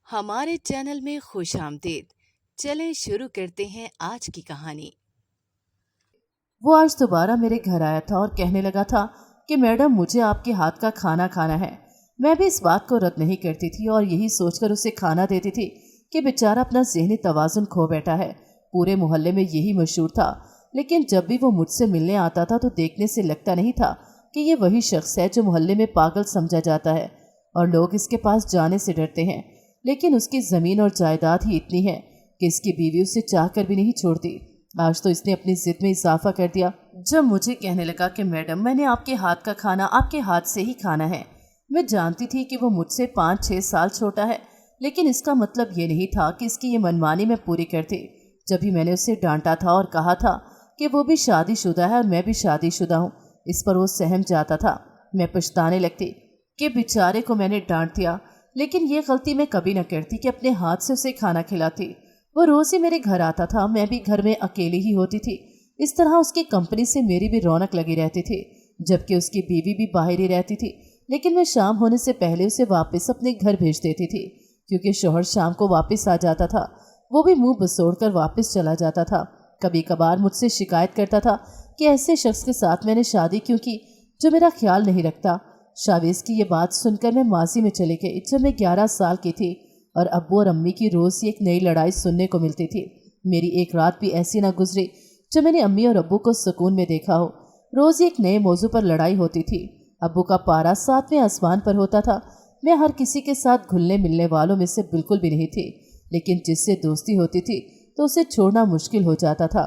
हमारे चैनल में खुश आमदीद। चलें शुरू करते हैं आज की कहानी। वो आज दोबारा मेरे घर आया था और कहने लगा था कि मैडम मुझे आपके हाथ का खाना खाना है। मैं भी इस बात को रद्द नहीं करती थी और यही सोचकर उसे खाना देती थी कि बेचारा अपना ज़हनी तवाज़ुन खो बैठा है। पूरे मोहल्ले में यही मशहूर था, लेकिन जब भी वो मुझसे मिलने आता था तो देखने से लगता नहीं था कि ये वही शख्स है जो मोहल्ले में पागल समझा जाता है और लोग इसके पास जाने से डरते हैं। लेकिन उसकी ज़मीन और जायदाद ही इतनी है कि इसकी बीवी उसे चाह कर भी नहीं छोड़ती। आज तो इसने अपनी जिद में इजाफा कर दिया जब मुझे कहने लगा कि मैडम मैंने आपके हाथ का खाना आपके हाथ से ही खाना है। मैं जानती थी कि वो मुझसे 5-6 साल छोटा है, लेकिन इसका मतलब ये नहीं था कि इसकी ये मनमानी मैं पूरी करती। जब भी मैंने उसे डांटा था और कहा था कि वो भी शादीशुदा है और मैं भी शादीशुदा हूँ, इस पर वो सहम जाता था। मैं पछताने लगती कि बेचारे को मैंने डांट दिया, लेकिन ये गलती मैं कभी न करती कि अपने हाथ से उसे खाना खिलाती। वो रोज़ ही मेरे घर आता था, मैं भी घर में अकेली ही होती थी। इस तरह उसकी कंपनी से मेरी भी रौनक लगी रहती थी, जबकि उसकी बीवी भी बाहर ही रहती थी। लेकिन मैं शाम होने से पहले उसे वापस अपने घर भेज देती थी, क्योंकि शौहर शाम को वापस आ जाता था। वो भी मुंह बसोड़ कर वापस चला जाता था। कभी कभार मुझसे शिकायत करता था कि ऐसे शख्स के साथ मैंने शादी क्यों की जो मेरा ख्याल नहीं रखता। शावेज की ये बात सुनकर मैं माजी में चले गई जब मैं 11 साल की थी और अब्बू और अम्मी की रोज़ एक नई लड़ाई सुनने को मिलती थी। मेरी एक रात भी ऐसी ना गुजरी जब मैंने अम्मी और अब्बू को सुकून में देखा हो। रोज़ एक नए मौजू पर लड़ाई होती थी। अब्बू का पारा 7वें आसमान पर होता था। मैं हर किसी के साथ घुलने मिलने वालों में से बिल्कुल भी नहीं थी, लेकिन जिससे दोस्ती होती थी तो उसे छोड़ना मुश्किल हो जाता था।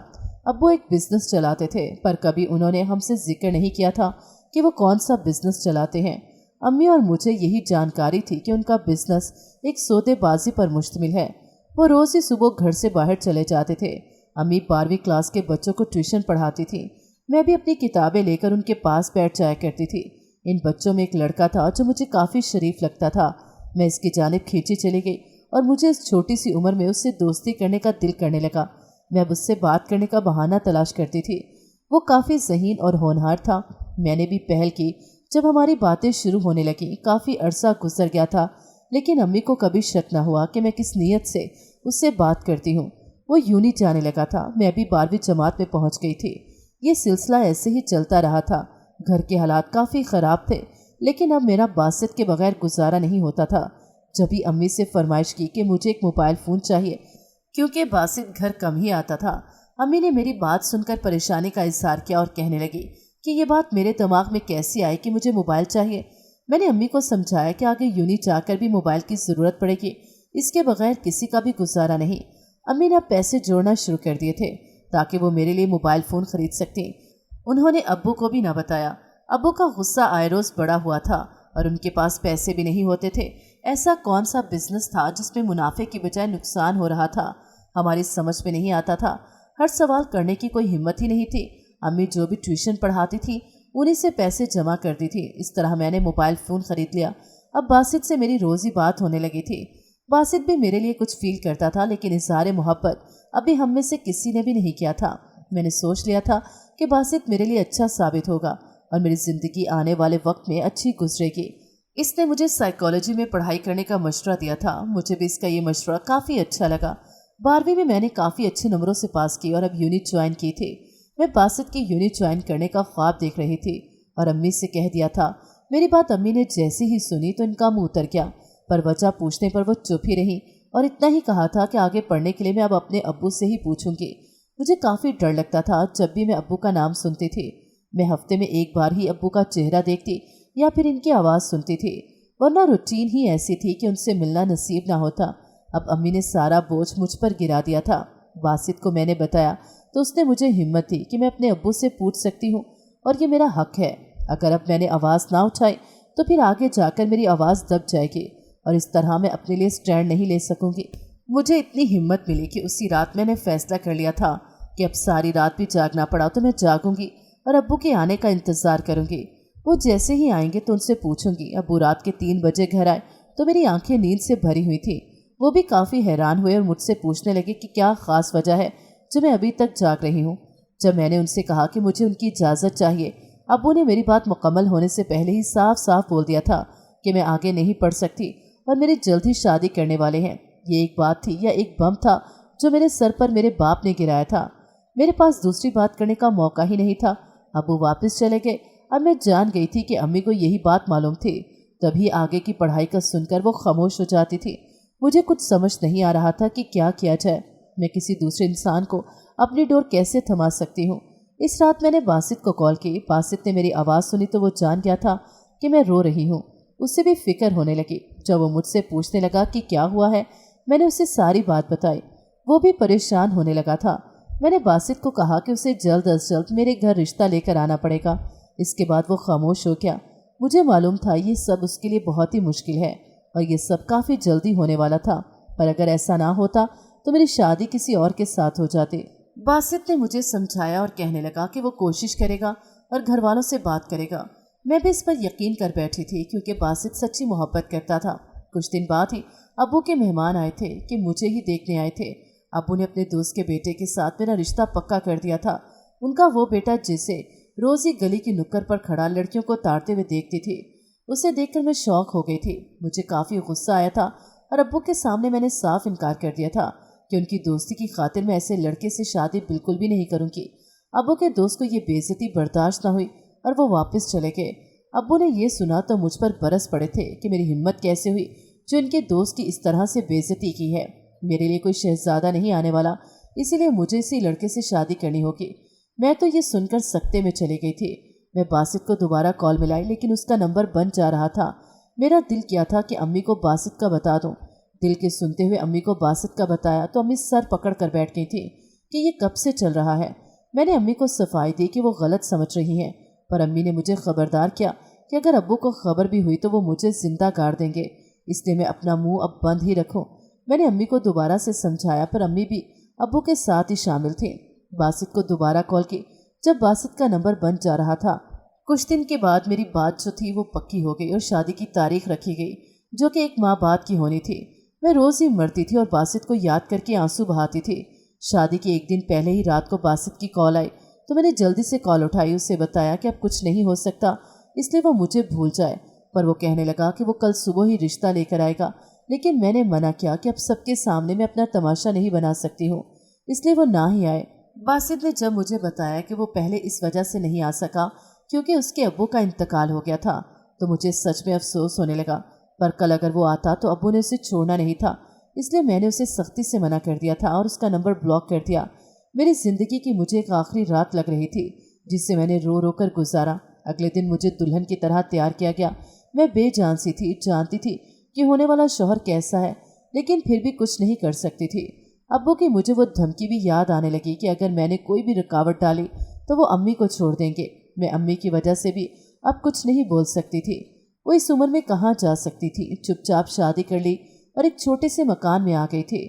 अब्बू एक बिजनेस चलाते थे, पर कभी उन्होंने हमसे जिक्र नहीं किया था कि वो कौन सा बिजनेस चलाते हैं। अम्मी और मुझे यही जानकारी थी कि उनका बिजनेस एक सौदेबाजी पर मुश्तमिल है। वो रोज़ ही सुबह घर से बाहर चले जाते थे। अम्मी 12वीं क्लास के बच्चों को ट्यूशन पढ़ाती थी। मैं भी अपनी किताबें लेकर उनके पास बैठ जाया करती थी। इन बच्चों में एक लड़का था जो मुझे काफ़ी शरीफ लगता था। मैं इसकी जानिब खींची चली गई और मुझे इस छोटी सी उम्र में उससे दोस्ती करने का दिल करने लगा। मैं अब उससे बात करने का बहाना तलाश करती थी। वो काफ़ी ज़हीन और होनहार था। मैंने भी पहल की। जब हमारी बातें शुरू होने लगी, काफ़ी अरसा गुजर गया था, लेकिन अम्मी को कभी शक न हुआ कि मैं किस नीयत से उससे बात करती हूँ। वो यूं ही जाने लगा था। मैं भी 12वीं जमात में पहुँच गई थी। ये सिलसिला ऐसे ही चलता रहा था। घर के हालात काफ़ी ख़राब थे, लेकिन अब मेरा बासित के बगैर गुजारा नहीं होता था। जब भी अम्मी से फरमाइश की कि मुझे एक मोबाइल फ़ोन चाहिए, क्योंकि बासित घर कम ही आता था, अम्मी ने मेरी बात सुनकर परेशानी का इजहार किया और कहने लगी कि ये बात मेरे दिमाग में कैसी आई कि मुझे मोबाइल चाहिए। मैंने अम्मी को समझाया कि आगे यूनी चाहकर भी मोबाइल की ज़रूरत पड़ेगी, इसके बगैर किसी का भी गुजारा नहीं। अम्मी ने अब पैसे जोड़ना शुरू कर दिए थे ताकि वो मेरे लिए मोबाइल फ़ोन खरीद सकती। उन्होंने अब्बू को भी ना बताया। अब्बू का गुस्सा आए रोज़ बढ़ा हुआ था और उनके पास पैसे भी नहीं होते थे। ऐसा कौन सा बिजनेस था जिसमें मुनाफे की बजाय नुकसान हो रहा था, हमारी समझ में नहीं आता था। हर सवाल करने की कोई हिम्मत ही नहीं थी। अम्मी जो भी ट्यूशन पढ़ाती थी उन्हीं से पैसे जमा करती थी। इस तरह मैंने मोबाइल फ़ोन ख़रीद लिया। अब बासित से मेरी रोज़ ही बात होने लगी थी। बासित भी मेरे लिए कुछ फील करता था, लेकिन इज़हार मोहब्बत अभी हम में से किसी ने भी नहीं किया था। मैंने सोच लिया था कि बासित मेरे लिए अच्छा साबित होगा और मेरी ज़िंदगी आने वाले वक्त में अच्छी गुजरेगी। इसने मुझे साइकोलॉजी में पढ़ाई करने का मशवरा दिया था। मुझे भी इसका ये मशवरा काफ़ी अच्छा लगा। 12वीं में मैंने काफ़ी अच्छे नंबरों से पास की और अब यूनिट ज्वाइन की थी। मैं बासित की यूनिट ज्वाइन करने का ख्वाब देख रही थी और अम्मी से कह दिया था। मेरी बात अम्मी ने जैसे ही सुनी तो इनका मुंह उतर गया, पर वजह पूछने पर वो चुप ही रही और इतना ही कहा था कि आगे पढ़ने के लिए मैं अब अपने अब्बू से ही पूछूंगी। मुझे काफ़ी डर लगता था जब भी मैं अब्बू का नाम सुनती थी। मैं हफ्ते में एक बार ही अब्बू का चेहरा देखती या फिर इनकी आवाज़ सुनती थी, वरना रूटीन ही ऐसी थी कि उनसे मिलना नसीब ना होता। अब अम्मी ने सारा बोझ मुझ पर गिरा दिया था। बासित को मैंने बताया तो उसने मुझे हिम्मत दी कि मैं अपने अब्बू से पूछ सकती हूँ और ये मेरा हक है। अगर अब मैंने आवाज़ ना उठाई तो फिर आगे जाकर मेरी आवाज़ दब जाएगी और इस तरह मैं अपने लिए स्टैंड नहीं ले सकूँगी। मुझे इतनी हिम्मत मिली कि उसी रात मैंने फैसला कर लिया था कि अब सारी रात भी जागना पड़ा तो मैं जागूंगी और अब्बू के आने का इंतज़ार करूँगी। वो जैसे ही आएंगे तो उनसे पूछूंगी। अब्बू रात के 3 बजे घर आए तो मेरी आंखें नींद से भरी हुई थी। वो भी काफ़ी हैरान हुए और मुझसे पूछने लगे कि क्या ख़ास वजह है जो मैं अभी तक जाग रही हूँ। जब मैंने उनसे कहा कि मुझे उनकी इजाज़त चाहिए, अब्बू ने मेरी बात मुकम्मल होने से पहले ही साफ साफ बोल दिया था कि मैं आगे नहीं पढ़ सकती और मेरी जल्द ही शादी करने वाले हैं। ये एक बात थी या एक बम था जो मेरे सर पर मेरे बाप ने गिराया था। मेरे पास दूसरी बात करने का मौका ही नहीं था। अब वो वापस चले गए। अब मैं जान गई थी कि अम्मी को यही बात मालूम थी, तभी आगे की पढ़ाई का सुनकर वो खामोश हो जाती थी। मुझे कुछ समझ नहीं आ रहा था कि क्या किया जाए। मैं किसी दूसरे इंसान को अपनी डोर कैसे थमा सकती हूँ। इस रात मैंने बासित को कॉल की। बासित ने मेरी आवाज़ सुनी तो वो जान गया था कि मैं रो रही हूँ। उससे भी फिक्र होने लगी। जब वो मुझसे पूछने लगा कि क्या हुआ है, मैंने उसे सारी बात बताई। वो भी परेशान होने लगा था। मैंने बासित को कहा कि उसे जल्द अज जल्द मेरे घर रिश्ता लेकर आना पड़ेगा। इसके बाद वो खामोश हो गया। मुझे मालूम था ये सब उसके लिए बहुत ही मुश्किल है और ये सब काफ़ी जल्दी होने वाला था, पर अगर ऐसा ना होता तो मेरी शादी किसी और के साथ हो जाती। बासित ने मुझे समझाया और कहने लगा कि वो कोशिश करेगा और घर वालों से बात करेगा। मैं भी इस पर यकीन कर बैठी थी क्योंकि बासित सच्ची मोहब्बत करता था। कुछ दिन बाद ही अब्बू के मेहमान आए थे कि मुझे ही देखने आए थे। अब्बू ने अपने दोस्त के बेटे के साथ मेरा रिश्ता पक्का कर दिया था। उनका वो बेटा जिसे रोज ही गली की नुक्कड़ पर खड़ा लड़कियों को ताड़ते हुए देखती थी, उसे देखकर मैं शौक हो गई थी। मुझे काफ़ी गुस्सा आया था और अब्बू के सामने मैंने साफ इनकार कर दिया था कि उनकी दोस्ती की खातिर मैं ऐसे लड़के से शादी बिल्कुल भी नहीं करूँगी। अब्बू के दोस्त को ये बेइज्जती बर्दाश्त न हुई और वो वापस चले गए। अब्बू ने ये सुना तो मुझ पर बरस पड़े थे कि मेरी हिम्मत कैसे हुई जो इनके दोस्त की इस तरह से बेइज्जती की है। मेरे लिए कोई शहजादा नहीं आने वाला, इसीलिए मुझे इसी लड़के से शादी करनी होगी। मैं तो ये सुनकर सकते में चली गई थी। मैं बासित को दोबारा कॉल मिलाई लेकिन उसका नंबर बंद जा रहा था। मेरा दिल किया था कि अम्मी को बासित का बता दूं। दिल के सुनते हुए अम्मी को बासित का बताया तो अम्मी सर पकड़ कर बैठ गई थी कि ये कब से चल रहा है। मैंने अम्मी को सफाई दी कि वो गलत समझ रही हैं, पर अम्मी ने मुझे खबरदार किया कि अगर अब्बू को खबर भी हुई तो वो मुझे जिंदा गाड़ देंगे, इसलिए मैं अपना मुंह अब बंद ही रखूं। मैंने अम्मी को दोबारा से समझाया पर अम्मी भी अब्बू के साथ ही शामिल थी। बासित को दोबारा कॉल की जब बासित का नंबर बंद जा रहा था। कुछ दिन के बाद मेरी बात जो थी वो पक्की हो गई और शादी की तारीख रखी गई जो कि 1 माह बाद की होनी थी। मैं रोज़ ही मरती थी और बासित को याद करके आंसू बहाती थी। शादी के 1 दिन पहले ही रात को बासित की कॉल आई तो मैंने जल्दी से कॉल उठाई। उससे बताया कि अब कुछ नहीं हो सकता, इसलिए वो मुझे भूल जाए। पर वो कहने लगा कि वो कल सुबह ही रिश्ता लेकर आएगा, लेकिन मैंने मना किया कि अब सबके सामने मैं अपना तमाशा नहीं बना सकती हूँ, इसलिए वो ना ही आए। बासित ने जब मुझे बताया कि वो पहले इस वजह से नहीं आ सका क्योंकि उसके अब्बू का इंतकाल हो गया था तो मुझे सच में अफसोस होने लगा। पर कल अगर वो आता तो अब्बू ने उसे छोड़ना नहीं था, इसलिए मैंने उसे सख्ती से मना कर दिया था और उसका नंबर ब्लॉक कर दिया। मेरी ज़िंदगी की मुझे एक आखिरी रात लग रही थी जिससे मैंने रो रो कर गुजारा। अगले दिन मुझे दुल्हन की तरह तैयार किया गया। मैं बेजान सी थी, जानती थी कि होने वाला शौहर कैसा है, लेकिन फिर भी कुछ नहीं कर सकती थी। अब्बू की मुझे वो धमकी भी याद आने लगी कि अगर मैंने कोई भी रुकावट डाली तो वो अम्मी को छोड़ देंगे। मैं अम्मी की वजह से भी अब कुछ नहीं बोल सकती थी। वो इस उम्र में कहाँ जा सकती थी। चुपचाप शादी कर ली और एक छोटे से मकान में आ गई थी।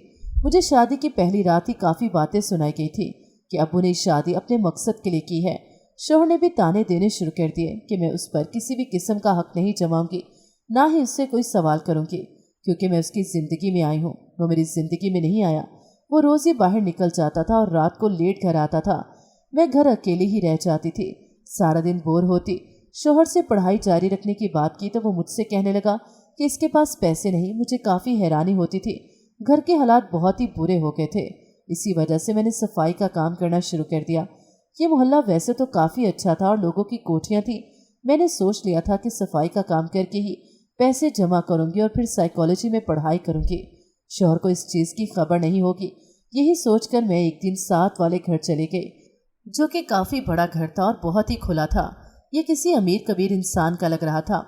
मुझे शादी की पहली रात ही काफ़ी बातें सुनाई गई थी कि अब्बू ने शादी अपने मकसद के लिए की है। शौहर ने भी ताने देने शुरू कर दिए कि मैं उस पर किसी भी किस्म का हक नहीं जमाऊंगी, ना ही उससे कोई सवाल करूंगी, क्योंकि मैं उसकी ज़िंदगी में आई हूँ, वो मेरी ज़िंदगी में नहीं आया। वो रोज़ ही बाहर निकल जाता था और रात को लेट घर आता था। मैं घर अकेली ही रह जाती थी, सारा दिन बोर होती। शौहर से पढ़ाई जारी रखने की बात की तो वो मुझसे कहने लगा कि इसके पास पैसे नहीं। मुझे काफ़ी हैरानी होती थी। घर के हालात बहुत ही बुरे हो गए थे। इसी वजह से मैंने सफाई का काम करना शुरू कर दिया। ये मोहल्ला वैसे तो काफ़ी अच्छा था और लोगों की कोठियाँ थी। मैंने सोच लिया था कि सफाई का काम करके ही पैसे जमा करूंगी और फिर साइकोलॉजी में पढ़ाई करूंगी। शौहर को इस चीज़ की खबर नहीं होगी। यही सोचकर मैं एक दिन साथ वाले घर चली गई, जो कि काफ़ी बड़ा घर था और बहुत ही खुला था। ये किसी अमीर कबीर इंसान का लग रहा था,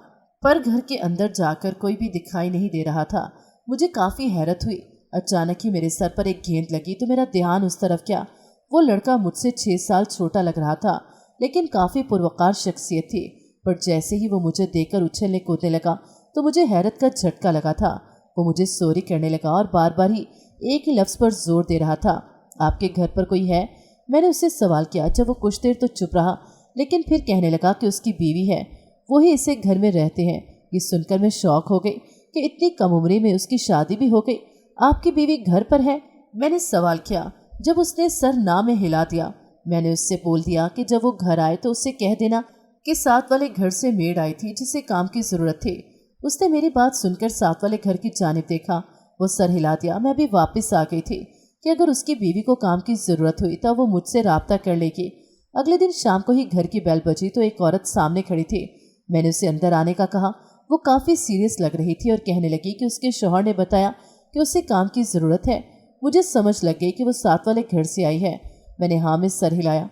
पर घर के अंदर जाकर कोई भी दिखाई नहीं दे रहा था। मुझे काफ़ी हैरत हुई। अचानक ही मेरे सर पर एक गेंद लगी तो मेरा ध्यान उस तरफ गया। वो लड़का मुझसे 6 साल छोटा लग रहा था, लेकिन काफ़ी पुरवकार शख्सियत थी। पर जैसे ही वो मुझे देखकर उछलने कूदने लगा तो मुझे हैरत का झटका लगा था। वो मुझे सॉरी कहने लगा और बार बार ही एक ही लफ्ज़ पर जोर दे रहा था, आपके घर पर कोई है? मैंने उससे सवाल किया। जब वो कुछ देर तो चुप रहा, लेकिन फिर कहने लगा कि उसकी बीवी है, वही इसे घर में रहते हैं। ये सुनकर मैं शौक हो गई कि इतनी कम उम्र में उसकी शादी भी हो गई। आपकी बीवी घर पर है? मैंने सवाल किया। जब उसने सर ना में हिला दिया, मैंने उससे बोल दिया कि जब वो घर आए तो उससे कह देना कि साथ वाले घर से मेड आई थी जिसे काम की ज़रूरत थी। उसने मेरी बात सुनकर साथ वाले घर की जानिब देखा। वो सर हिला दिया। मैं भी वापस आ गई थी कि अगर उसकी बीवी को काम की ज़रूरत हुई तो वो मुझसे राब्ता कर लेगी। अगले दिन शाम को ही घर की बेल बजी तो एक औरत सामने खड़ी थी। मैंने उसे अंदर आने का कहा। वो काफ़ी सीरियस लग रही थी और कहने लगी कि उसके शौहर ने बताया कि उसे काम की ज़रूरत है। मुझे समझ लग गई कि वो साथ वाले घर से आई है। मैंने हाँ में सर हिलाया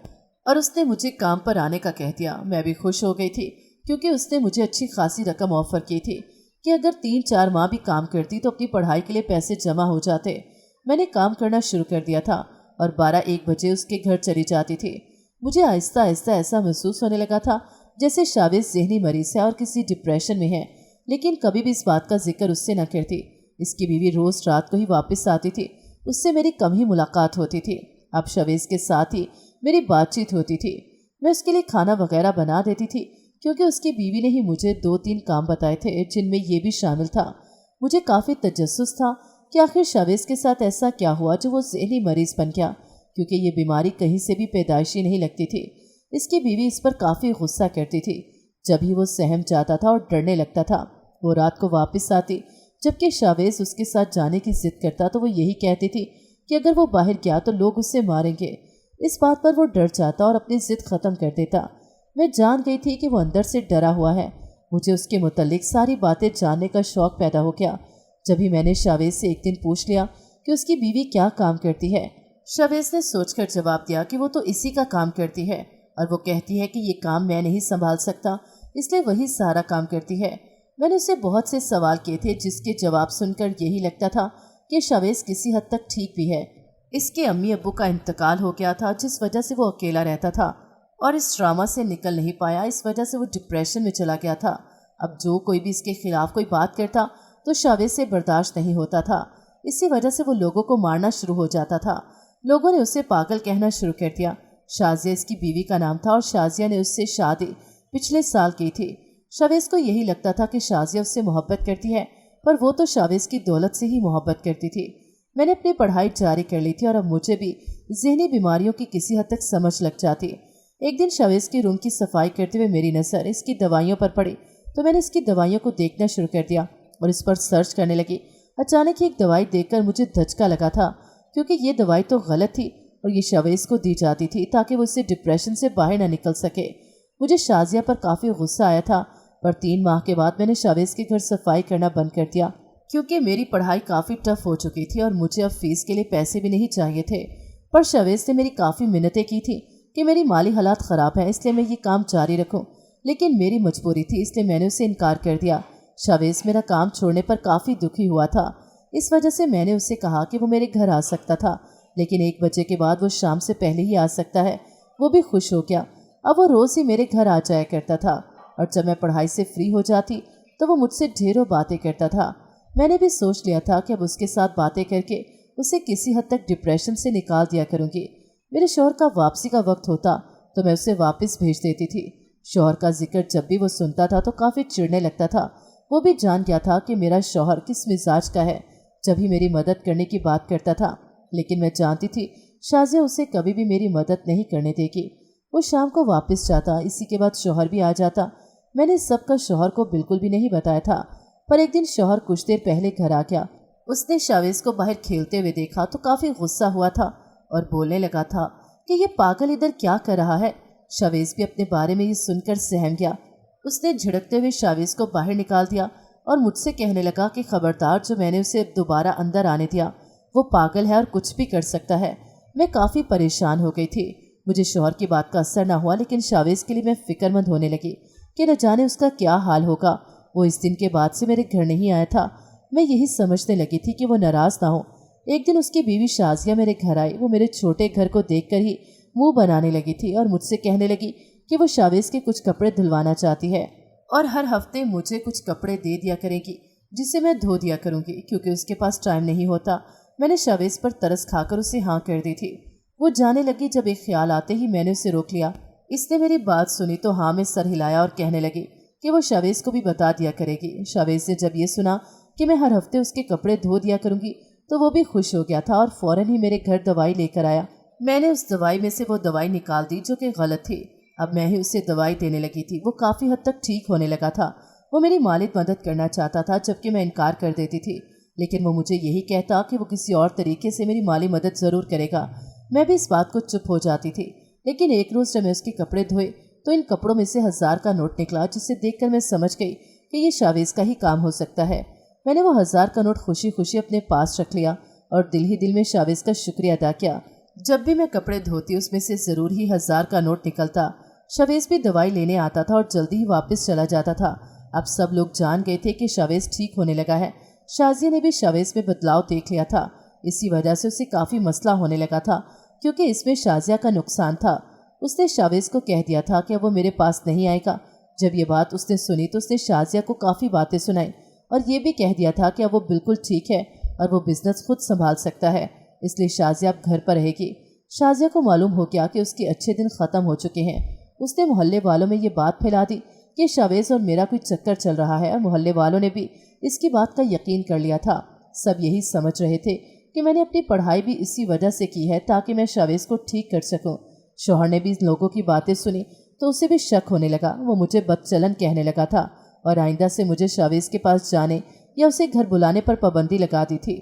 और उसने मुझे काम पर आने का कह दिया। मैं भी खुश हो गई थी क्योंकि उसने मुझे अच्छी खासी रकम ऑफर की थी कि अगर 3-4 माह भी काम करती तो अपनी पढ़ाई के लिए पैसे जमा हो जाते। मैंने काम करना शुरू कर दिया था और 12-1 बजे उसके घर चली जाती थी। मुझे आहिस्ता आहिस्ता ऐसा महसूस होने लगा था जैसे शावेज ज़हनी मरीज है और किसी डिप्रेशन में है, लेकिन कभी भी इस बात का जिक्र उससे न करती। इसकी बीवी रोज़ रात को ही वापस आती थी। उससे मेरी कम ही मुलाकात होती थी। अब शावेज के साथ ही मेरी बातचीत होती थी। मैं उसके लिए खाना वगैरह बना देती थी क्योंकि उसकी बीवी ने ही मुझे 2-3 काम बताए थे जिनमें ये भी शामिल था। मुझे काफ़ी तजस्सुस था कि आखिर शावेज के साथ ऐसा क्या हुआ जो वो ज़हनी मरीज़ बन गया, क्योंकि ये बीमारी कहीं से भी पैदाइशी नहीं लगती थी। इसकी बीवी इस पर काफ़ी गुस्सा करती थी जब भी वो सहम जाता था और डरने लगता था। वो रात को वापस आती जबकि शावेज उसके साथ जाने की जिद करता तो वो यही कहती थी कि अगर वो बाहर गया तो लोग उससे मारेंगे। इस बात पर वो डर जाता और अपनी जिद ख़त्म कर देता। मैं जान गई थी कि वो अंदर से डरा हुआ है। मुझे उसके मुतल्लिक सारी बातें जानने का शौक़ पैदा हो गया। जब भी मैंने शावेज से एक दिन पूछ लिया कि उसकी बीवी क्या काम करती है, शावेज ने सोचकर जवाब दिया कि वो तो इसी का काम करती है और वो कहती है कि ये काम मैं नहीं संभाल सकता, इसलिए वही सारा काम करती है। मैंने उसे बहुत से सवाल किए थे जिसके जवाब सुनकर यही लगता था कि शावेज किसी हद तक ठीक भी है। इसके अम्मी अब्बू का इंतकाल हो गया था जिस वजह से वो अकेला रहता था और इस ड्रामा से निकल नहीं पाया। इस वजह से वो डिप्रेशन में चला गया था। अब जो कोई भी इसके खिलाफ कोई बात करता तो शावेज से बर्दाश्त नहीं होता था। इसी वजह से वो लोगों को मारना शुरू हो जाता था। लोगों ने उसे पागल कहना शुरू कर दिया। शाजिया इसकी बीवी का नाम था और शाजिया ने उससे शादी पिछले साल की थी। शावेज को यही लगता था कि शाजिया उससे मोहब्बत करती है, पर वो तो शावेज की दौलत से ही मोहब्बत करती थी। मैंने अपनी पढ़ाई जारी कर ली थी और अब मुझे भी ज़हनी बीमारियों की किसी हद तक समझ लग जाती। एक दिन शावेज के रूम की सफाई करते हुए मेरी नज़र इसकी दवाइयों पर पड़ी तो मैंने इसकी दवाइयों को देखना शुरू कर दिया और इस पर सर्च करने लगी। अचानक ही एक दवाई देखकर मुझे धचका लगा था क्योंकि ये दवाई तो गलत थी और ये शावेज को दी जाती थी ताकि वो इससे डिप्रेशन से बाहर ना निकल सके। मुझे शाजिया पर काफ़ी गुस्सा आया था, पर 3 माह के बाद मैंने शावेज के घर सफाई करना बंद कर दिया क्योंकि मेरी पढ़ाई काफ़ी टफ हो चुकी थी और मुझे अब फीस के लिए पैसे भी नहीं चाहिए थे। पर शावेज ने मेरी काफ़ी मिन्नतें की थी कि मेरी माली हालात ख़राब है इसलिए मैं ये काम जारी रखूं, लेकिन मेरी मजबूरी थी इसलिए मैंने उसे इनकार कर दिया। शावेज मेरा काम छोड़ने पर काफ़ी दुखी हुआ था। इस वजह से मैंने उससे कहा कि वो मेरे घर आ सकता था, लेकिन 1 बजे के बाद वो शाम से पहले ही आ सकता है। वो भी खुश हो गया। अब वो रोज़ ही मेरे घर आ जाया करता था और जब मैं पढ़ाई से फ्री हो जाती तो वो मुझसे ढेरों बातें करता था। मैंने भी सोच लिया था कि अब उसके साथ बातें करके उसे किसी हद तक डिप्रेशन से निकाल दिया करूँगी। मेरे शौहर का वापसी का वक्त होता तो मैं उसे वापस भेज देती थी। शौहर का जिक्र जब भी वो सुनता था तो काफ़ी चिढ़ने लगता था। वो भी जान गया था कि मेरा शौहर किस मिजाज का है जब भी मेरी मदद करने की बात करता था, लेकिन मैं जानती थी शाजिया उसे कभी भी मेरी मदद नहीं करने देगी। वो शाम को वापस जाता, इसी के बाद शौहर भी आ जाता। मैंने इस सब का शौहर को बिल्कुल भी नहीं बताया था, पर एक दिन शौहर कुछ देर पहले घर आ गया। उसने शावेज को बाहर खेलते हुए देखा तो काफ़ी गुस्सा हुआ था और बोलने लगा था कि ये पागल इधर क्या कर रहा है। शावेज भी अपने बारे में ये सुनकर सहम गया। उसने झिड़कते हुए शावेज को बाहर निकाल दिया और मुझसे कहने लगा कि खबरदार, जो मैंने उसे दोबारा अंदर आने दिया वो पागल है और कुछ भी कर सकता है। मैं काफ़ी परेशान हो गई थी। मुझे शौहर की बात का असर ना हुआ, लेकिन शावेज के लिए मैं फिक्रमंद होने लगी कि न जाने उसका क्या हाल होगा। वो इस दिन के बाद से मेरे घर नहीं आया था। मैं यही समझने लगी थी कि वो नाराज़ ना हो। एक दिन उसकी बीवी शाजिया मेरे घर आई। वो मेरे छोटे घर को देखकर ही मुंह बनाने लगी थी और मुझसे कहने लगी कि वो शावेज के कुछ कपड़े धुलवाना चाहती है और हर हफ्ते मुझे कुछ कपड़े दे दिया करेगी जिसे मैं धो दिया करूँगी क्योंकि उसके पास टाइम नहीं होता। मैंने शावेज पर तरस खाकर उसे हाँ कर दी थी। वो जाने लगी, जब एक ख्याल आते ही मैंने उसे रोक लिया। इसने मेरी बात सुनी तो हाँ में सर हिलाया और कहने लगी कि वो शावेज को भी बता दिया करेगी। शावेज ने जब ये सुना कि मैं हर हफ्ते उसके कपड़े धो दिया करूँगी तो वो भी खुश हो गया था और फ़ौरन ही मेरे घर दवाई लेकर आया। मैंने उस दवाई में से वो दवाई निकाल दी जो कि गलत थी। अब मैं ही उसे दवाई देने लगी थी। वो काफ़ी हद तक ठीक होने लगा था। वो मेरी माली मदद करना चाहता था, जबकि मैं इनकार कर देती थी। लेकिन वो मुझे यही कहता कि वो किसी और तरीके से मेरी माली मदद ज़रूर करेगा। मैं भी इस बात को चुप हो जाती थी। लेकिन एक रोज़ जब मैं उसके कपड़े धोए तो इन कपड़ों में से 1000 का नोट निकला, जिसे देखकर मैं समझ गई कि ये शावेज का ही काम हो सकता है। मैंने वो 1000 का नोट खुशी खुशी अपने पास रख लिया और दिल ही दिल में शावेज का शुक्रिया अदा किया। जब भी मैं कपड़े धोती उसमें से ज़रूर ही 1000 का नोट निकलता। शावेज भी दवाई लेने आता था और जल्दी ही वापस चला जाता था। अब सब लोग जान गए थे कि शावेज ठीक होने लगा है। शाजिया ने भी शावेज में बदलाव देख लिया था। इसी वजह से उसे काफ़ी मसला होने लगा था, क्योंकि इसमें शाजिया का नुकसान था। उसने शावेज को कह दिया था कि अब वो मेरे पास नहीं आएगा। जब ये बात उसने सुनी तो उसने शाजिया को काफ़ी बातें सुनाई और ये भी कह दिया था कि अब वो बिल्कुल ठीक है और वो बिज़नेस खुद संभाल सकता है, इसलिए शाजिया अब घर पर रहेगी। शाजिया को मालूम हो गया कि उसके अच्छे दिन ख़त्म हो चुके हैं। उसने मोहल्ले वालों में ये बात फैला दी कि शावेज और मेरा कोई चक्कर चल रहा है और मोहल्ले वालों ने भी इसकी बात का यकीन कर लिया था। सब यही समझ रहे थे कि मैंने अपनी पढ़ाई भी इसी वजह से की है ताकि मैं शावेज को ठीक कर सकूं। शौहर ने भी लोगों की बातें सुनी तो उसे भी शक होने लगा। वो मुझे बदचलन कहने लगा था और आइंदा से मुझे शावेज के पास जाने या उसे घर बुलाने पर पाबंदी लगा दी थी।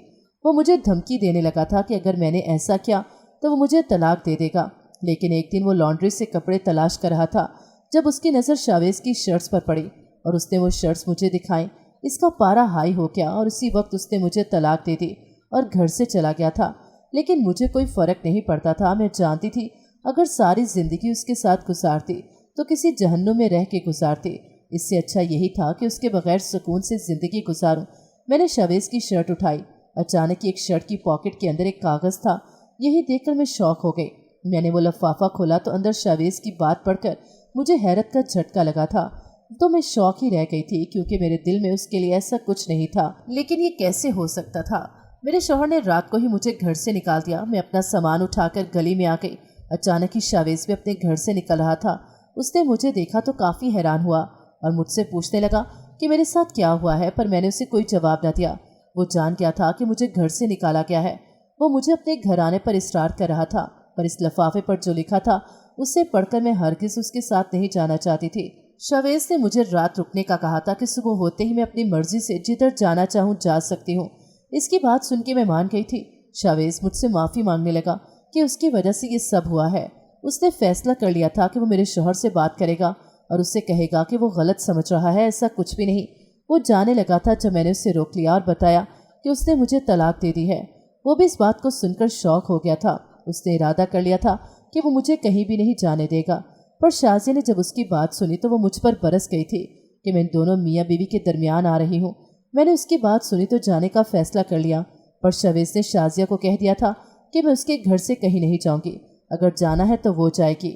वो मुझे धमकी देने लगा था कि अगर मैंने ऐसा किया तो वो मुझे तलाक दे देगा। लेकिन एक दिन वो लॉन्ड्री से कपड़े तलाश कर रहा था जब उसकी नज़र शावेज की शर्ट्स पर पड़ी और उसने वो शर्ट्स मुझे दिखाई। इसका पारा हाई हो गया और उसी वक्त उसने मुझे तलाक दे दी और घर से चला गया था। लेकिन मुझे कोई फ़र्क नहीं पड़ता था। मैं जानती थी अगर सारी ज़िंदगी उसके साथ गुजारती तो किसी जहन्नुम में रह के गुजारती। इससे अच्छा यही था कि उसके बगैर सुकून से ज़िंदगी गुजारूं। मैंने शावेज की शर्ट उठाई। अचानक एक शर्ट की पॉकेट के अंदर एक कागज़ था। यही देखकर मैं शौक हो गई। मैंने वो लिफाफा खोला तो अंदर शावेज की बात पढ़कर मुझे हैरत का झटका लगा था। तो मैं शौक ही रह गई थी, क्योंकि मेरे दिल में उसके लिए ऐसा कुछ नहीं था। लेकिन ये कैसे हो सकता था? मेरे शौहर ने रात को ही मुझे घर से निकाल दिया। मैं अपना सामान उठाकर गली में आ गई। अचानक ही शावेज भी अपने घर से निकल रहा था। उसने मुझे देखा तो काफ़ी हैरान हुआ और मुझसे पूछने लगा कि मेरे साथ क्या हुआ है, पर मैंने उसे कोई जवाब न दिया। वो जान गया था कि मुझे घर से निकाला गया है। वो मुझे अपने घर आने पर इसरार कर रहा था, पर इस लिफाफे पर जो लिखा था उसे पढ़कर मैं हरगिज़ उसके साथ नहीं जाना चाहती थी। शावेज ने मुझे रात रुकने का कहा था कि सुबह होते ही मैं अपनी मर्जी से जिधर जाना चाहूँ जा सकती हूँ। इसकी बात सुन के मैं मान गई थी। शावेज मुझसे माफ़ी मांगने लगा कि उसकी वजह से ये सब हुआ है। उसने फैसला कर लिया था कि वो मेरे शौहर से बात करेगा और उससे कहेगा कि वो गलत समझ रहा है, ऐसा कुछ भी नहीं। वो जाने लगा था जब मैंने उससे रोक लिया और बताया कि उसने मुझे तलाक दे दी है। वो भी इस बात को सुनकर शौक हो गया था। उसने इरादा कर लिया था कि वो मुझे कहीं भी नहीं जाने देगा। पर शाजिया ने जब उसकी बात सुनी तो वो मुझ पर बरस गई थी कि मैं इन दोनों मियाँ बीवी के दरमियान आ रही हूँ। मैंने उसकी बात सुनी तो जाने का फैसला कर लिया, पर शावेज ने शाजिया को कह दिया था कि मैं उसके घर से कहीं नहीं जाऊँगी। अगर जाना है तो वो जाएगी,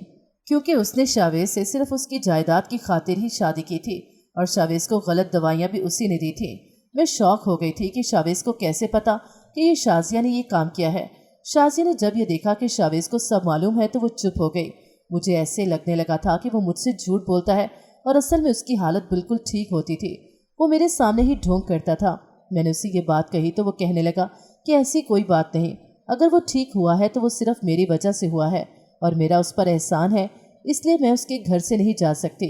क्योंकि उसने शावेज से सिर्फ उसकी जायदाद की खातिर ही शादी की थी और शावेज को गलत दवाइयाँ भी उसी ने दी थी। मैं शौक हो गई थी कि शावेज को कैसे पता कि ये शाजिया ने ये काम किया है। शाजिया ने जब ये देखा कि शावेज को सब मालूम है तो वो चुप हो गई। मुझे ऐसे लगने लगा था कि वो मुझसे झूठ बोलता है और असल में उसकी हालत बिल्कुल ठीक होती थी। वो मेरे सामने ही ढोंग करता था। मैंने उसे ये बात कही तो वो कहने लगा कि ऐसी कोई बात नहीं, अगर वो ठीक हुआ है तो वो सिर्फ मेरी वजह से हुआ है और मेरा उस पर एहसान है, इसलिए मैं उसके घर से नहीं जा सकती।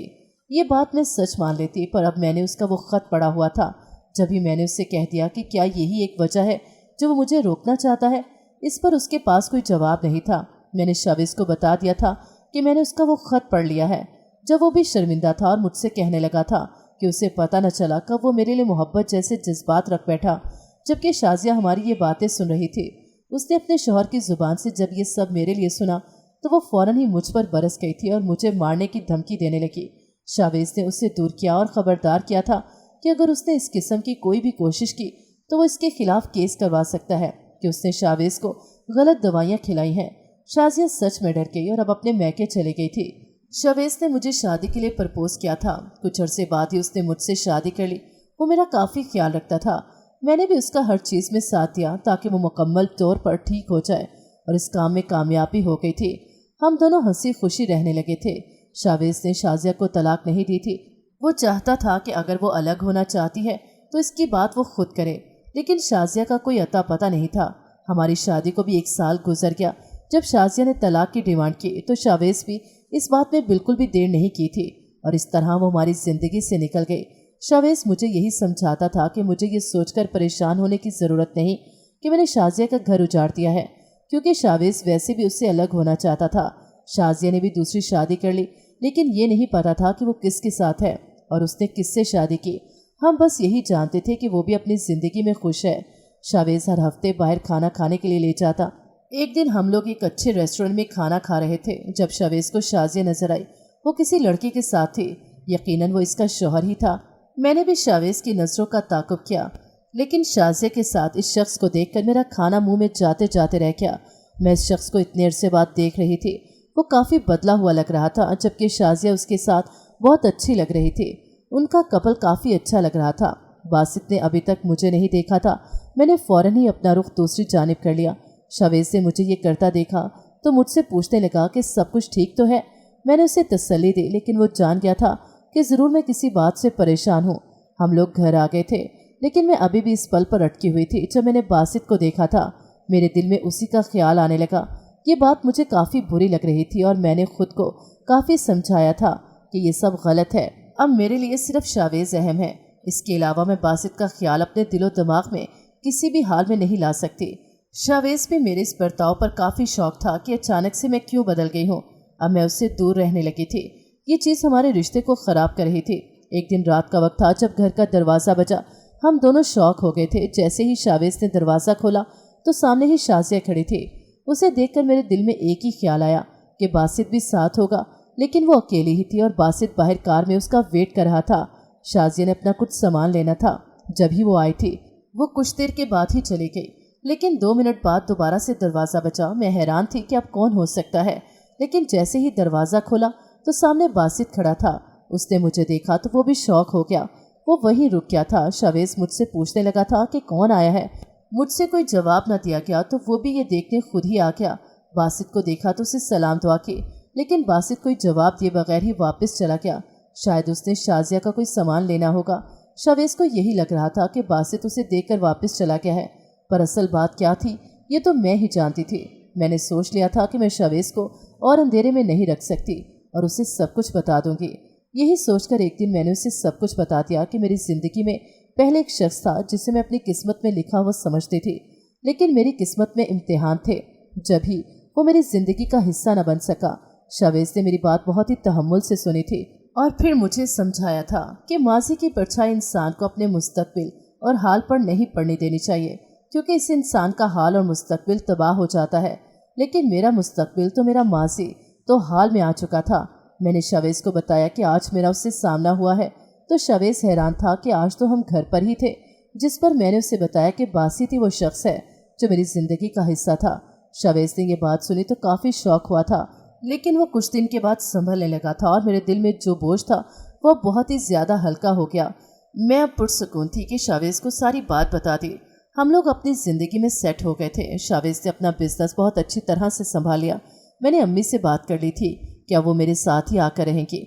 ये बात मैं सच मान लेती, पर अब मैंने उसका वो ख़त पढ़ा हुआ था। जब ही मैंने उससे कह दिया कि क्या यही एक वजह है जो वो मुझे रोकना चाहता है। इस पर उसके पास कोई जवाब नहीं था। मैंने शावेज को बता दिया था कि मैंने उसका वो ख़त पढ़ लिया है। जब वो भी शर्मिंदा था और मुझसे कहने लगा था कि उसे पता न चला कब वो मेरे लिए मोहब्बत जैसे जज्बात रख बैठा। जबकि शाजिया हमारी ये बातें सुन रही थी। उसने अपने शौहर की ज़ुबान से जब ये सब मेरे लिए सुना तो वो फ़ौरन ही मुझ पर बरस गई थी और मुझे मारने की धमकी देने लगी। शावेज ने उससे दूर किया और ख़बरदार किया था कि अगर उसने इस किस्म की कोई भी कोशिश की तो वो इसके खिलाफ केस करवा सकता है कि उसने शावेज को गलत दवाइयाँ खिलाई हैं। शाजिया सच में डर गई और अब अपने मैके चली गई थी। शावेज ने मुझे शादी के लिए प्रपोज किया था। कुछ अरसे बाद ही उसने मुझसे शादी कर ली। वो मेरा काफ़ी ख्याल रखता था। मैंने भी उसका हर चीज़ में साथ दिया ताकि वो मुकम्मल तौर पर ठीक हो जाए और इस काम में कामयाबी हो गई थी। हम दोनों हंसी खुशी रहने लगे थे। शावेज ने शाजिया को तलाक नहीं दी थी। वो चाहता था कि अगर वो अलग होना चाहती है तो इसकी बात वो खुद करे, लेकिन शाजिया का कोई अता पता नहीं था। हमारी शादी को भी 1 साल गुजर गया। जब शाजिया ने तलाक की डिमांड की तो शावेज भी इस बात में बिल्कुल भी देर नहीं की थी और इस तरह वो हमारी ज़िंदगी से निकल गई। शावेज मुझे यही समझाता था कि मुझे ये सोचकर परेशान होने की ज़रूरत नहीं कि मैंने शाजिया का घर उजाड़ दिया है, क्योंकि शावेज वैसे भी उससे अलग होना चाहता था। शाजिया ने भी दूसरी शादी कर ली, लेकिन ये नहीं पता था कि वो किसके साथ है और उसने किससे शादी की। हम बस यही जानते थे कि वो भी अपनी ज़िंदगी में खुश है। शावेज हर हफ्ते बाहर खाना खाने के लिए ले जाता। एक दिन हम लोग एक अच्छे रेस्टोरेंट में खाना खा रहे थे जब शावेज को शाजिया नजर आई। वो किसी लड़के के साथ थी, यकीनन वो इसका शौहर ही था। मैंने भी शावेज की नज़रों का ताक़ुब किया, लेकिन शाजिया के साथ इस शख्स को देखकर मेरा खाना मुंह में जाते जाते रह गया। मैं इस शख्स को इतने अरसे बाद देख रही थी। वो काफ़ी बदला हुआ लग रहा था, जबकि शाजिया उसके साथ बहुत अच्छी लग रही थी। उनका कपल काफ़ी अच्छा लग रहा था। बासित ने अभी तक मुझे नहीं देखा था। मैंने फ़ौरन ही अपना रुख दूसरी जानिब कर लिया। शावेज से मुझे ये करता देखा तो मुझसे पूछने लगा कि सब कुछ ठीक तो है। मैंने उसे तसल्ली दी, लेकिन वो जान गया था कि ज़रूर मैं किसी बात से परेशान हूँ। हम लोग घर आ गए थे, लेकिन मैं अभी भी इस पल पर अटकी हुई थी जब मैंने बासित को देखा था। मेरे दिल में उसी का ख्याल आने लगा। ये बात मुझे काफ़ी बुरी लग रही थी और मैंने खुद को काफ़ी समझाया था कि ये सब गलत है। अब मेरे लिए सिर्फ शावेज अहम है। इसके अलावा मैं बासित का ख्याल अपने दिलो दिमाग में किसी भी हाल में नहीं ला सकती। शावेज भी मेरे इस बर्ताव पर काफ़ी शौक था कि अचानक से मैं क्यों बदल गई हूँ। अब मैं उससे दूर रहने लगी थी। ये चीज़ हमारे रिश्ते को ख़राब कर रही थी। एक दिन रात का वक्त था जब घर का दरवाज़ा बजा। हम दोनों शौक हो गए थे। जैसे ही शावेज ने दरवाज़ा खोला तो सामने ही शाजिया खड़ी थी। उसे देखकर मेरे दिल में एक ही ख्याल आया कि बासित भी साथ होगा, लेकिन वो अकेली ही थी और बासित बाहर कार में उसका वेट कर रहा था। शाजिया ने अपना कुछ सामान लेना था। जब ही वो आई थी, वो कुछ देर के बाद ही चली गई, लेकिन 2 मिनट बाद दोबारा से दरवाज़ा बजा। मैं हैरान थी कि अब कौन हो सकता है, लेकिन जैसे ही दरवाज़ा खोला तो सामने बासित खड़ा था। उसने मुझे देखा तो वो भी शौक हो गया। वो वहीं रुक गया था। शावेज मुझसे पूछने लगा था कि कौन आया है। मुझसे कोई जवाब न दिया गया तो वो भी ये देखने खुद ही आ गया। बासित को देखा तो उसे सलाम दुआ की, लेकिन बासित कोई जवाब दिए बगैर ही वापस चला गया। शायद उसने शाजिया का कोई सामान लेना होगा। शावेज को यही लग रहा था कि बासित उसे देखकर वापस चला गया है, पर असल बात क्या थी ये तो मैं ही जानती थी। मैंने सोच लिया था कि मैं शावेज को और अंधेरे में नहीं रख सकती और उसे सब कुछ बता दूंगी। यही सोचकर एक दिन मैंने उसे सब कुछ बता दिया कि मेरी ज़िंदगी में पहले एक शख्स था जिसे मैं अपनी किस्मत में लिखा हुआ समझती थी, लेकिन मेरी किस्मत में इम्तिहान थे। जब भी वो मेरी ज़िंदगी का हिस्सा न बन सका। शावेज ने मेरी बात बहुत ही तहम्मुल से सुनी थी और फिर मुझे समझाया था कि माजी की परछाई इंसान को अपने मुस्तकबिल और हाल पर नहीं पड़ने देनी चाहिए, क्योंकि इस इंसान का हाल और मुस्तकबिल तबाह हो जाता है। लेकिन मेरा मुस्तकबिल तो मेरा माजी तो हाल में आ चुका था। मैंने शावेज को बताया कि आज मेरा उससे सामना हुआ है, तो शावेज हैरान था कि आज तो हम घर पर ही थे। जिस पर मैंने उसे बताया कि बासित ही वो शख्स है जो मेरी ज़िंदगी का हिस्सा था। शावेज ने ये बात सुनी तो काफ़ी शौक हुआ था, लेकिन वो कुछ दिन के बाद संभलने लगा था और मेरे दिल में जो बोझ था वो बहुत ही ज़्यादा हल्का हो गया। मैं अब पुरसुकून थी कि शावेज को सारी बात बता दी। हम लोग अपनी ज़िंदगी में सेट हो गए थे। शावेज ने अपना बिजनेस बहुत अच्छी तरह से संभाल लिया। मैंने अम्मी से बात कर ली थी क्या वो मेरे साथ ही आकर रहेंगी,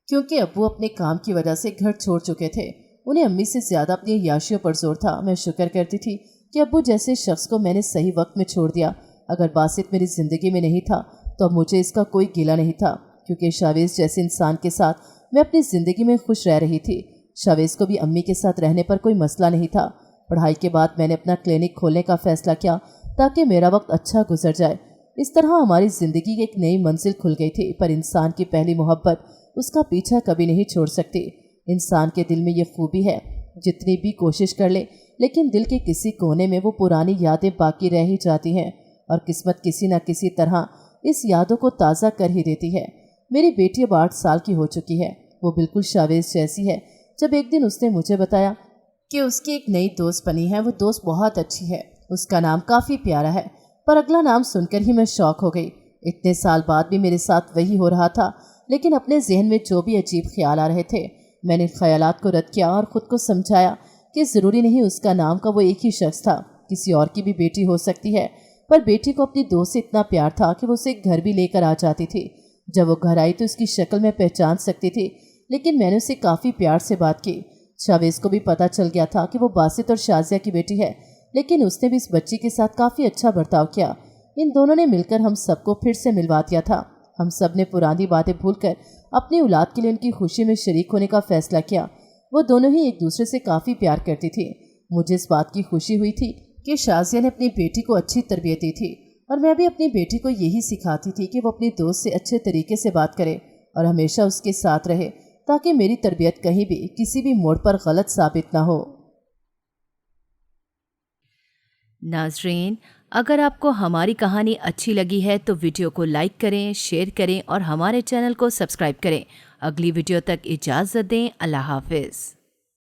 क्योंकि अब्बू अपने काम की वजह से घर छोड़ चुके थे। उन्हें अम्मी से ज़्यादा अपनी याशियों पर जोर था। मैं शुक्र करती थी कि अब्बू जैसे शख्स को मैंने सही वक्त में छोड़ दिया। अगर बासित मेरी ज़िंदगी में नहीं था तो अब मुझे इसका कोई गिला नहीं था, क्योंकि शावेज जैसे इंसान के साथ मैं अपनी ज़िंदगी में खुश रह रही थी। शावेज को भी अम्मी के साथ रहने पर कोई मसला नहीं था। पढ़ाई के बाद मैंने अपना क्लिनिक खोलने का फ़ैसला किया ताकि मेरा वक्त अच्छा गुजर जाए। इस तरह हमारी ज़िंदगी की एक नई मंजिल खुल गई थी। पर इंसान की पहली मोहब्बत उसका पीछा कभी नहीं छोड़ सकती। इंसान के दिल में ये खूबी है, जितनी भी कोशिश कर ले लेकिन दिल के किसी कोने में वो पुरानी यादें बाकी रह ही जाती हैं और किस्मत किसी न किसी तरह इस यादों को ताज़ा कर ही देती है। मेरी बेटी अब 8 साल की हो चुकी है। वो बिल्कुल शावेज जैसी है। जब एक दिन उसने मुझे बताया कि उसकी एक नई दोस्त बनी है, वो दोस्त बहुत अच्छी है, उसका नाम काफ़ी प्यारा है, पर अगला नाम सुनकर ही मैं शॉक हो गई। इतने साल बाद भी मेरे साथ वही हो रहा था, लेकिन अपने जहन में जो भी अजीब ख्याल आ रहे थे मैंने ख्यालात को रद्द किया और ख़ुद को समझाया कि ज़रूरी नहीं उसका नाम का वो एक ही शख्स था, किसी और की भी बेटी हो सकती है। पर बेटी को अपनी दोस्त से इतना प्यार था कि वो उसे घर भी लेकर आ जाती थी। जब वो घर आई तो उसकी शक्ल में पहचान सकती थी, लेकिन मैंने उससे काफ़ी प्यार से बात की। शावेज को भी पता चल गया था कि वो बासित और शाजिया की बेटी है, लेकिन उसने भी इस बच्ची के साथ काफ़ी अच्छा बर्ताव किया। इन दोनों ने मिलकर हम सबको फिर से मिलवा दिया था। हम सब ने पुरानी बातें भूलकर अपनी औलाद के लिए उनकी खुशी में शरीक होने का फ़ैसला किया। वो दोनों ही एक दूसरे से काफ़ी प्यार करती थी। मुझे इस बात की खुशी हुई थी कि शाज़िया ने अपनी बेटी को अच्छी तरबियत दी थी, और मैं भी अपनी बेटी को यही सिखाती थी कि वो अपनी दोस्त से अच्छे तरीके से बात करे और हमेशा उसके साथ रहे, ताकि मेरी तरबियत कहीं भी किसी भी मोड़ पर गलत साबित ना हो। नाज़रीन, अगर आपको हमारी कहानी अच्छी लगी है तो वीडियो को लाइक करें, शेयर करें और हमारे चैनल को सब्सक्राइब करें। अगली वीडियो तक इजाज़त दें। अल्लाह हाफ़िज़।